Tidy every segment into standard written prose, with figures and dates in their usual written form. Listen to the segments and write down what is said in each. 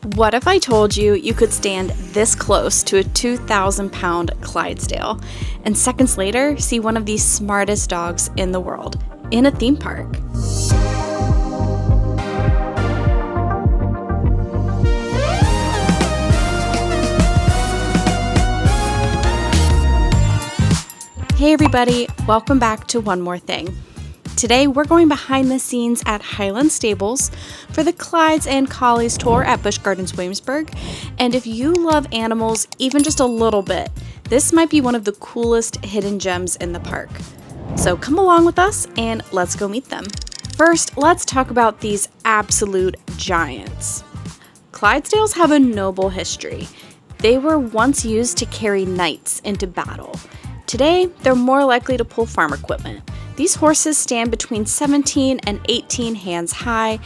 What if I told you you could stand this close to a 2,000-pound Clydesdale and seconds later see one of the smartest dogs in the world in a theme park? Hey everybody, welcome back to One More Thing. Today we're going behind the scenes at Highland Stables for the Clydes Collies Tour at Busch Gardens Williamsburg, and if you love animals even just a little bit, this might be one of the coolest hidden gems in the park. So come along with us and let's go meet them. First, let's talk about these absolute giants. Clydesdales have a noble history. They were once used to carry knights into battle. Today, they're more likely to pull farm equipment. These horses stand between 17 and 18 hands high.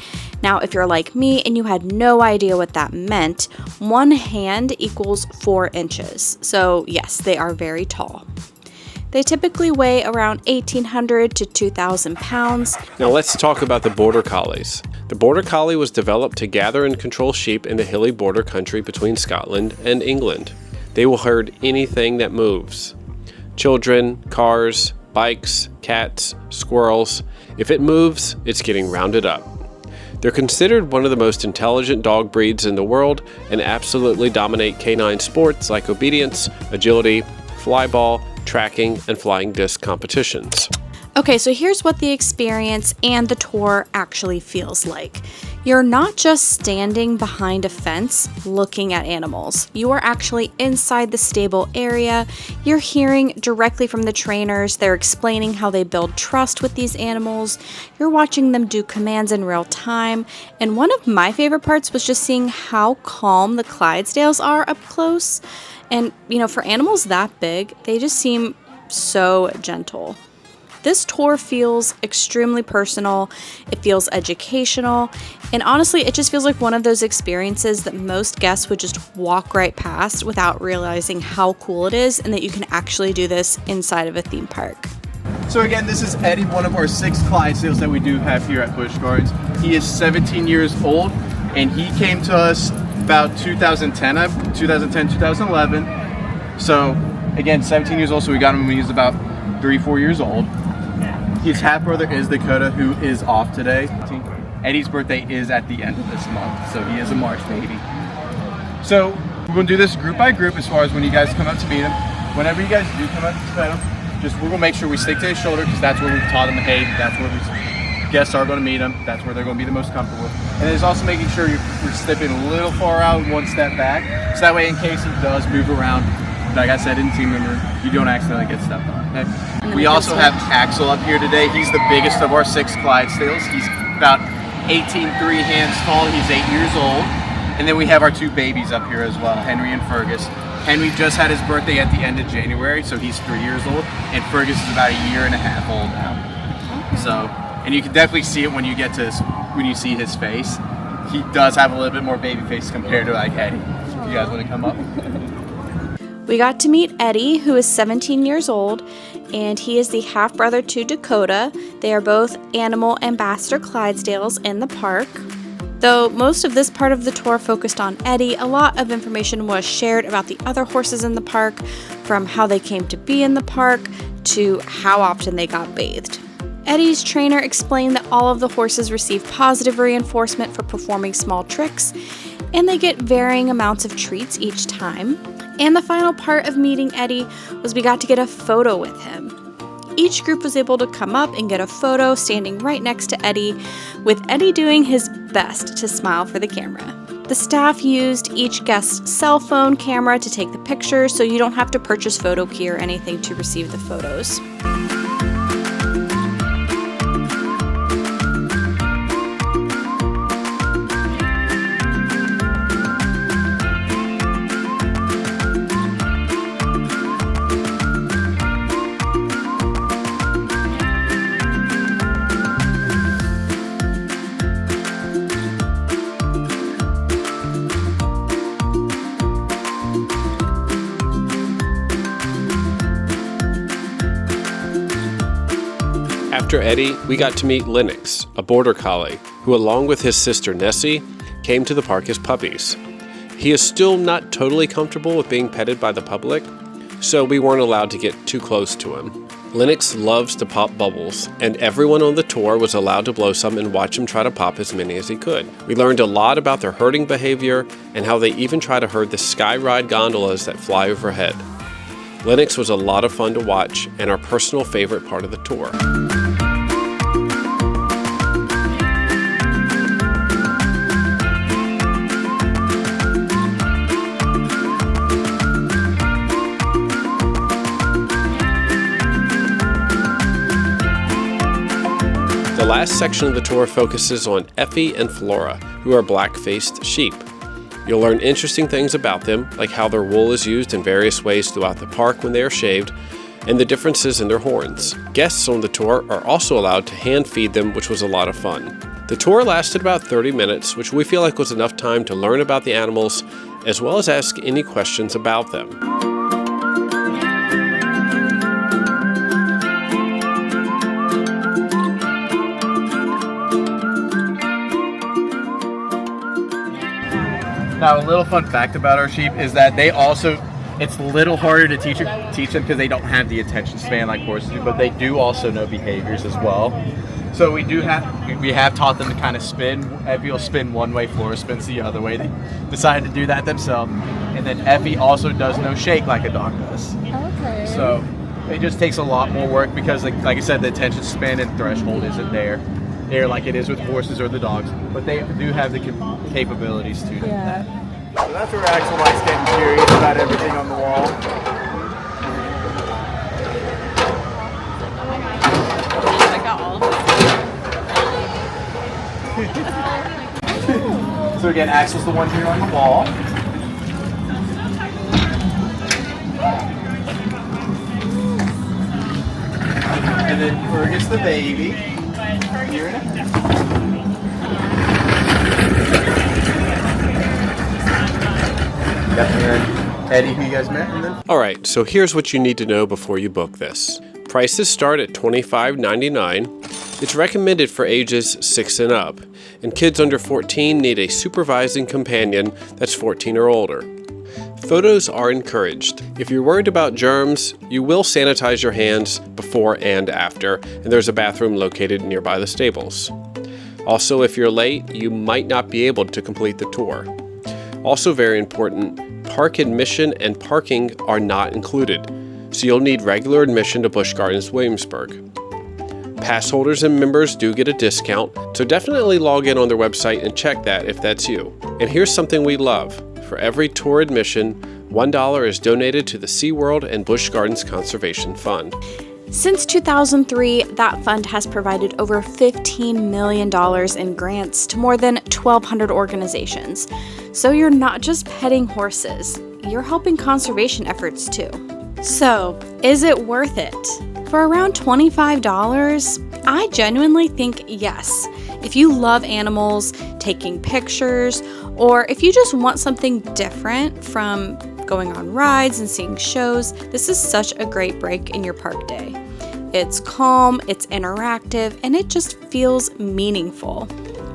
Now, if you're like me and you had no idea what that meant, 1 hand equals 4 inches. So yes, they are very tall. They typically weigh around 1,800 to 2,000 pounds. Now let's talk about the Border Collies. The Border Collie was developed to gather and control sheep in the hilly border country between Scotland and England. They will herd anything that moves. Children, cars, bikes, cats, squirrels. If it moves, it's getting rounded up. They're considered one of the most intelligent dog breeds in the world and absolutely dominate canine sports like obedience, agility, flyball, tracking, and flying disc competitions. Okay, so here's what the experience and the tour actually feels like. You're not just standing behind a fence looking at animals. You are actually inside the stable area. You're hearing directly from the trainers. They're explaining how they build trust with these animals. You're watching them do commands in real time. And one of my favorite parts was just seeing how calm the Clydesdales are up close. And, for animals that big, they just seem so gentle. This tour feels extremely personal, it feels educational, and honestly, it just feels like one of those experiences that most guests would just walk right past without realizing how cool it is and that you can actually do this inside of a theme park. So again, this is Eddie, one of our 6 Clydesdales that we do have here at Busch Gardens. He is 17 years old, and he came to us about 2010, 2011. So again, 17 years old, so we got him when he was about 3-4 years old. His half brother is Dakota, who is off today. Eddie's birthday is at the end of this month, so he is a March baby. So we're going to do this group by group as far as when you guys come up to meet him. Whenever you guys do come up to pet him, we're going to make sure we stick to his shoulder because that's where we've taught him, hey, that's where guests are going to meet him. That's where they're going to be the most comfortable. And it's also making sure you're stepping a little far out, 1 step back, so that way in case he does move around, like I said in team member, you don't accidentally get stepped on. Okay? We also have Axel up here today. He's the biggest of our 6 Clydesdales. He's about 18.3 hands tall. He's 8 years old. And then we have our 2 babies up here as well, Henry and Fergus. Henry just had his birthday at the end of January, so he's 3 years old. And Fergus is about 1.5 years old now. So, and you can definitely see it when you see his face. He does have a little bit more baby face compared to like Eddie. If you guys want to come up. We got to meet Eddie, who is 17 years old, and he is the half-brother to Dakota. They are both animal ambassador Clydesdales in the park. Though most of this part of the tour focused on Eddie, a lot of information was shared about the other horses in the park, from how they came to be in the park to how often they got bathed. Eddie's trainer explained that all of the horses receive positive reinforcement for performing small tricks, and they get varying amounts of treats each time. And the final part of meeting Eddie was we got to get a photo with him. Each group was able to come up and get a photo standing right next to Eddie, with Eddie doing his best to smile for the camera. The staff used each guest's cell phone camera to take the pictures, so you don't have to purchase photo key or anything to receive the photos. After Eddie, we got to meet Lennox, a border collie, who along with his sister Nessie, came to the park as puppies. He is still not totally comfortable with being petted by the public, so we weren't allowed to get too close to him. Lennox loves to pop bubbles, and everyone on the tour was allowed to blow some and watch him try to pop as many as he could. We learned a lot about their herding behavior and how they even try to herd the sky ride gondolas that fly overhead. Lennox was a lot of fun to watch and our personal favorite part of the tour. The last section of the tour focuses on Effie and Flora, who are black-faced sheep. You'll learn interesting things about them, like how their wool is used in various ways throughout the park when they are shaved, and the differences in their horns. Guests on the tour are also allowed to hand feed them, which was a lot of fun. The tour lasted about 30 minutes, which we feel like was enough time to learn about the animals, as well as ask any questions about them. Now, a little fun fact about our sheep is that they also, it's a little harder to teach them because they don't have the attention span like horses do, but they do also know behaviors as well. So we have taught them to kind of spin. Effie will spin one way, Flora spins the other way. They decided to do that themselves. And then Effie also does no shake like a dog does. Okay. So it just takes a lot more work because, like I said, the attention span and threshold isn't there like it is with horses or the dogs, but they do have the capabilities to do that. So that's where Axel likes getting curious about everything on the wall. I got all of them. So again, Axel's the one here on the wall. And then Fergus the baby. Here and Eddie, who you guys met, and then? Alright, so here's what you need to know before you book this. Prices start at $25.99. It's recommended for ages 6 and up, and kids under 14 need a supervising companion that's 14 or older. Photos are encouraged. If you're worried about germs, you will sanitize your hands before and after, and there's a bathroom located nearby the stables. Also, if you're late, you might not be able to complete the tour. Also very important, park admission and parking are not included, so you'll need regular admission to Busch Gardens Williamsburg. Pass holders and members do get a discount, so definitely log in on their website and check that if that's you. And here's something we love. For every tour admission, $1 is donated to the SeaWorld and Busch Gardens Conservation Fund. Since 2003, that fund has provided over $15 million in grants to more than 1,200 organizations. So you're not just petting horses, you're helping conservation efforts too. So, is it worth it? For around $25, I genuinely think yes. If you love animals, taking pictures, or if you just want something different from going on rides and seeing shows, this is such a great break in your park day. It's calm, it's interactive, and it just feels meaningful.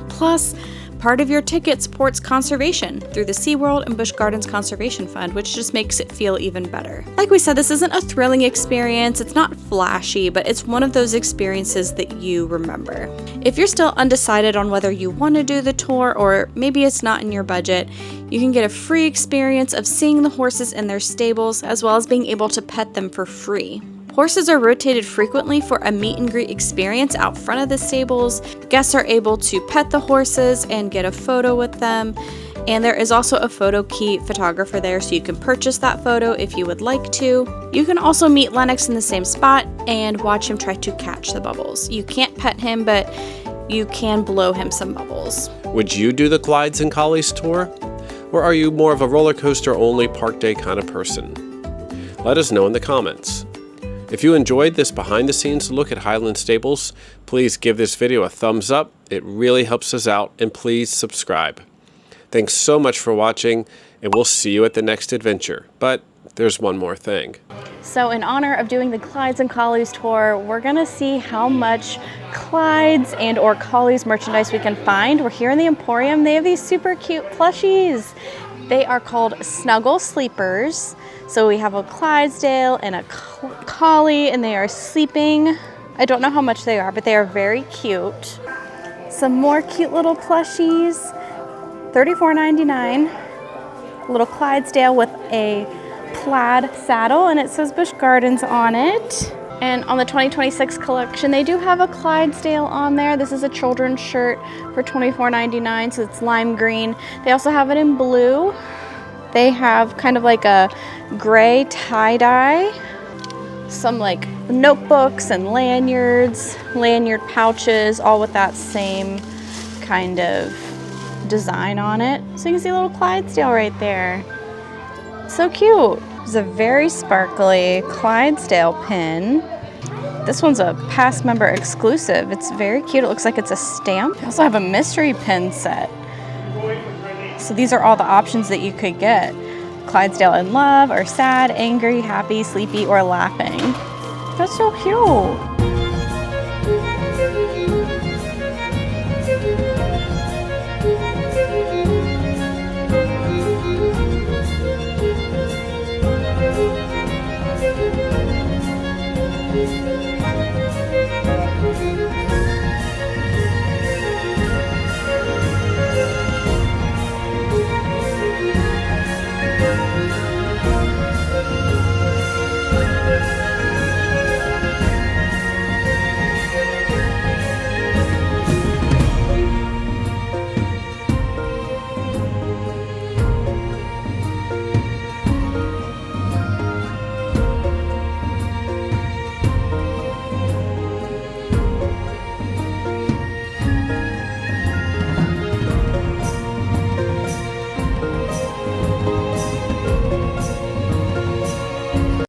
Plus, part of your ticket supports conservation through the SeaWorld and Busch Gardens Conservation Fund, which just makes it feel even better. Like we said, this isn't a thrilling experience, it's not flashy, but it's one of those experiences that you remember. If you're still undecided on whether you want to do the tour or maybe it's not in your budget, you can get a free experience of seeing the horses in their stables as well as being able to pet them for free. Horses are rotated frequently for a meet and greet experience out front of the stables. Guests are able to pet the horses and get a photo with them. And there is also a photo key photographer there, so you can purchase that photo if you would like to. You can also meet Lennox in the same spot and watch him try to catch the bubbles. You can't pet him, but you can blow him some bubbles. Would you do the Clydes Collies Tour? Or are you more of a roller coaster only park day kind of person? Let us know in the comments. If you enjoyed this behind the scenes look at Highland Stables, please give this video a thumbs up. It really helps us out, and please subscribe. Thanks so much for watching, and we'll see you at the next adventure. But there's one more thing. So in honor of doing the Clydes Collies Tour, we're gonna see how much Clydes and or Collies merchandise we can find. We're here in the Emporium. They have these super cute plushies. They are called Snuggle Sleepers. So we have a Clydesdale and a Collie, and they are sleeping. I don't know how much they are, but they are very cute. Some more cute little plushies, $34.99. Little Clydesdale with a plaid saddle, and it says Busch Gardens on it. And on the 2026 collection, they do have a Clydesdale on there. This is a children's shirt for $24.99, so it's lime green. They also have it in blue. They have kind of like a gray tie-dye. Some like notebooks and lanyards, lanyard pouches, all with that same kind of design on it. So you can see a little Clydesdale right there. So cute. There's a very sparkly Clydesdale pin. This one's a past member exclusive. It's very cute. It looks like it's a stamp. They also have a mystery pin set. So these are all the options that you could get. Clydesdale in love, or sad, angry, happy, sleepy, or laughing. That's so cute.